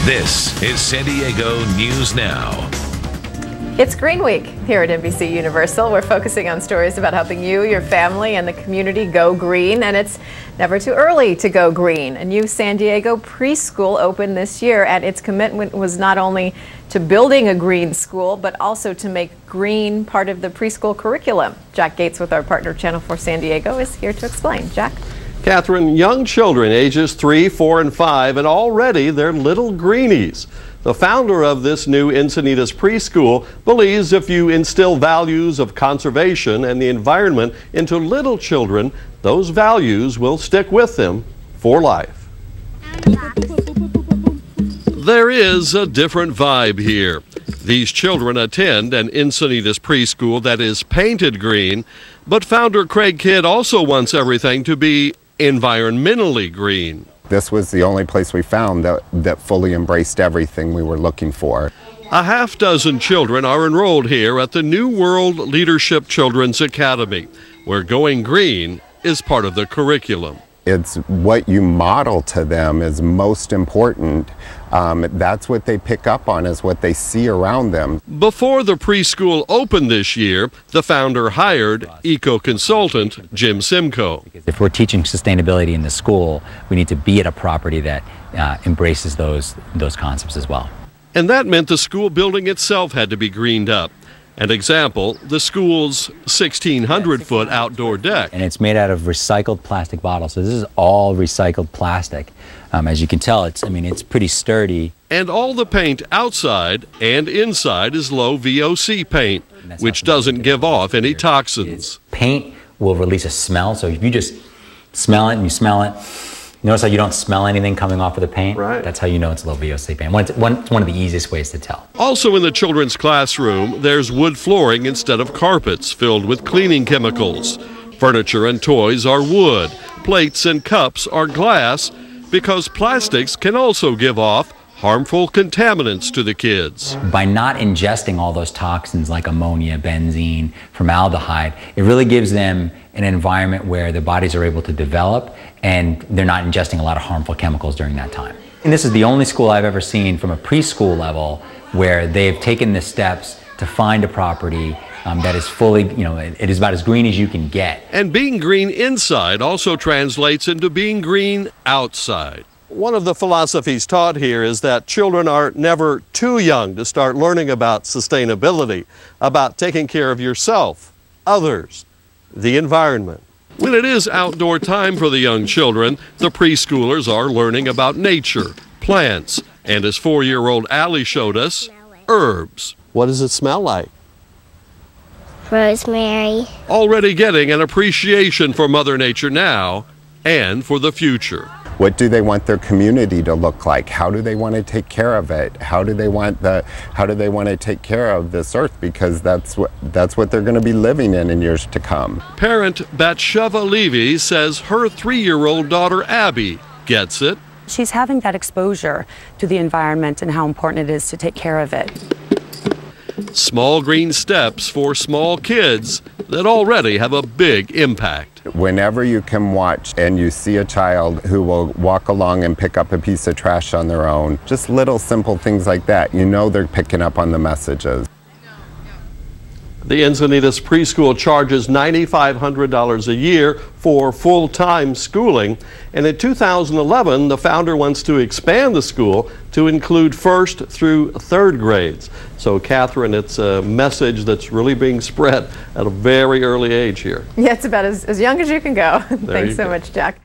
This is San Diego News Now. It's Green Week here at NBC Universal. We're focusing on stories about helping you, your family, and the community go green. And it's never too early to go green. A new San Diego preschool opened this year, and its commitment was not only to building a green school, but also to make green part of the preschool curriculum. Jack Gates with our partner Channel 4 San Diego is here to explain. Jack? Catherine, young children ages 3, 4, and 5, and already they're little greenies. The founder of this new Encinitas preschool believes if you instill values of conservation and the environment into little children, those values will stick with them for life. There is a different vibe here. These children attend an Encinitas preschool that is painted green, but founder Craig Kidd also wants everything to be environmentally green. This was the only place we found that fully embraced everything we were looking for. A half dozen children are enrolled here at the New World Leadership Children's Academy, where going green is part of the curriculum. It's what you model to them is most important. That's what they pick up on, is what they see around them. Before the preschool opened this year, the founder hired eco-consultant Jim Simcoe. If we're teaching sustainability in the school, we need to be at a property that embraces those concepts as well. And that meant the school building itself had to be greened up. An example, the school's 1,600-foot outdoor deck. And it's made out of recycled plastic bottles, so this is all recycled plastic. As you can tell, it's pretty sturdy. And all the paint outside and inside is low VOC paint, which doesn't give off any toxins. Paint will release a smell, so if you just smell it and you smell it, notice how you don't smell anything coming off of the paint? Right. That's how you know it's low VOC paint. It's one of the easiest ways to tell. Also in the children's classroom, there's wood flooring instead of carpets filled with cleaning chemicals. Furniture and toys are wood. Plates and cups are glass because plastics can also give off harmful contaminants to the kids. By not ingesting all those toxins like ammonia, benzene, formaldehyde, it really gives them an environment where their bodies are able to develop and they're not ingesting a lot of harmful chemicals during that time. And this is the only school I've ever seen from a preschool level where they've taken the steps to find a property that is fully, it is about as green as you can get. And being green inside also translates into being green outside. One of the philosophies taught here is that children are never too young to start learning about sustainability, about taking care of yourself, others, the environment. When it is outdoor time for the young children, the preschoolers are learning about nature, plants, and as 4-year-old Allie showed us, herbs. What does it smell like? Rosemary. Already getting an appreciation for Mother Nature now and for the future. What do they want their community to look like? How do they want to take care of it? How do they want to take care of this earth? Because that's what they're going to be living in years to come. Parent Batsheva Levy says her 3-year-old daughter Abby gets it. She's having that exposure to the environment and how important it is to take care of it. Small green steps for small kids that already have a big impact. Whenever you can watch and you see a child who will walk along and pick up a piece of trash on their own, just little simple things like that, you know they're picking up on the messages. The Encinitas preschool charges $9,500 a year for full-time schooling, and in 2011 the founder wants to expand the school to include 1st through 3rd grades. So Catherine, it's a message that's really being spread at a very early age here. Yeah, it's about as young as you can go. Thanks so much, Jack.